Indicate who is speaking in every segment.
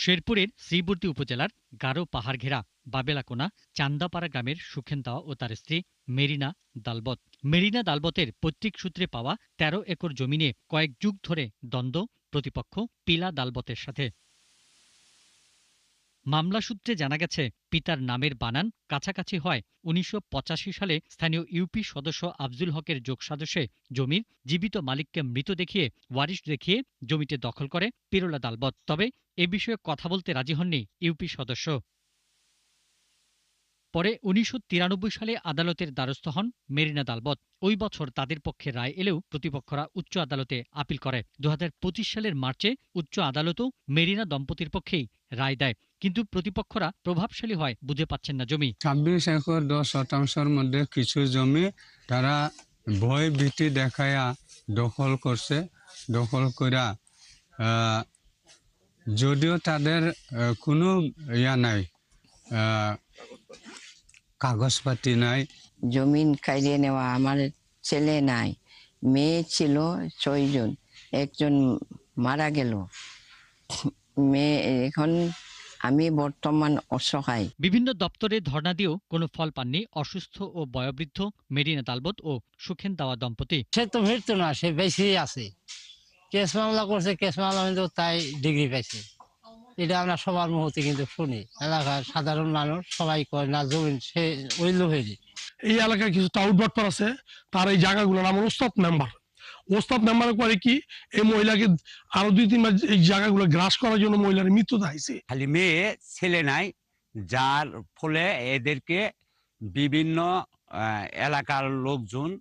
Speaker 1: শেরপুরের শ্রীবর্দী উপজেলার গারো পাহাড় ঘেরা বাবেলাকোনা চান্দাপাড়া গ্রামের সুখেন দাওয়া ও তার স্ত্রী মেরিনা দালবত। মেরিনা দালবতের পৈতৃক সূত্রে পাওয়া ১৩ একর জমি নিয়ে কয়েক যুগ ধরে দ্বন্দ্ব প্রতিপক্ষ পিলা দালবতের সাথে। মামলা সূত্রে জানা গেছে, পিতার নামের বানান কাছাকাছি হয় ১৯৮৫ সালে স্থানীয় ইউপি সদস্য আফজুল হকের যোগসাজশে জমির জীবিত মালিককে মৃত দেখিয়ে ওয়ারিশ দেখিয়ে জমিটি দখল করে পিরোলা দালবত। তবে এ বিষয়ে কথা বলতে রাজি হননি ইউপি সদস্য। পরে ১৯৯৩ সালে আদালতের দ্বারস্থ হন মেরিনা দালবত। ওই বছর তাদের পক্ষে রায় এলেও প্রতিপক্ষরা উচ্চ আদালতে আপিল করে। ২০২৫ সালের মার্চে উচ্চ আদালতও মেরিনা দম্পতির পক্ষেই রায় দেয়। কিন্তু প্রতিপক্ষরা প্রভাবশালী হয় বুঝে পাচ্ছেন না জমি।
Speaker 2: ২৬ একর ১০ শতাংশের মধ্যে কিছু জমি তারা ভয় ভীতি দেখায়া দখল করছে। দখল কইরা যদিও তাদের কোনো নাই, কাগজপাতি নাই।
Speaker 3: জমিন কাইড়ে নেওয়া, আমার ছেলে নাই, মেয়ে ছিল ৬ জন, একজন মারা গেল। মেয়ে এখন আমি বর্তমান অসহায়।
Speaker 1: বিভিন্ন দপ্তরে ধর্ণা দিয়েও কোনো ফল পাননি অসুস্থ ও বয়োবৃদ্ধ মেরিনা দালবত ও সুখেন দাওয়া দম্পতি।
Speaker 4: সে তো মৃত্যু না, সে বেশি আছে। কেস মামলা করছে, কেস মামলা কিন্তু তাই ডিগ্রি পাইছে। এটা আমরা সবার মুহূর্তে কিন্তু শুনি, এলাকার সাধারণ মানুষ সবাই কয় না জমিন সে ওই লোভেরই।
Speaker 5: এই এলাকায় কিছু টাউটবাটপার আছে, তার এই জায়গাগুলোর নাম ওস্তাদ মেম্বার। ওস্তাদ মেম্বার করে কি, এই মহিলাকে আরো ২-৩ মাস এই জায়গাগুলো গ্রাস করার জন্য মহিলার মৃত্যু দাইছে।
Speaker 6: খালি মেয়ে ছেলে নাই, যার ফলে এদেরকে বিভিন্ন এলাকার লোকজন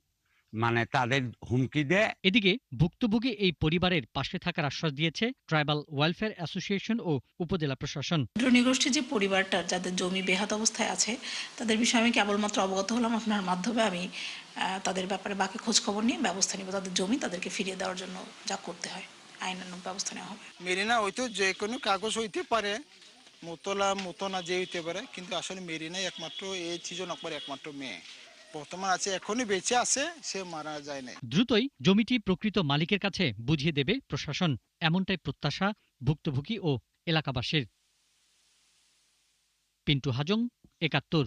Speaker 6: মানে তাদের হুমকি দেয়।
Speaker 1: এদিকে ভুক্তভোগী এই পরিবারের পাশে থাকার আশ্বাস দিয়েছে ট্রাইবাল ওয়েলফেয়ার অ্যাসোসিয়েশন ও উপজেলা প্রশাসন।
Speaker 7: নৃগোষ্ঠীর যে পরিবারটা যাদের জমি বেহাত অবস্থায় আছে, তাদের বিষয়ে আমি কেবলমাত্র অবগত হলাম আপনার মাধ্যমে। আমি তাদের ব্যাপারে বাকি খোঁজ খবর নিয়ে ব্যবস্থা নিব। তাদের জমি তাদেরকে ফিরিয়ে দেওয়ার জন্য যা করতে হয় আইনানুগ ব্যবস্থা নেওয়া হবে।
Speaker 8: মেরিনা হয়তো যে কোনো কাগজ হইতে পারে, মোতলা মোতনা যে হইতে পারে, কিন্তু আসলে মেরিনাই একমাত্র এই চিজন একমাত্র মেয়ে বর্তমান আছে, এখনই বেঁচে আছে, সে মারা যায় নাই।
Speaker 1: দ্রুতই জমিটি প্রকৃত মালিকের কাছে বুঝিয়ে দেবে প্রশাসন, এমনটাই প্রত্যাশা ভুক্তভোগী ও এলাকাবাসীর। পিন্টু হাজং, ৭১।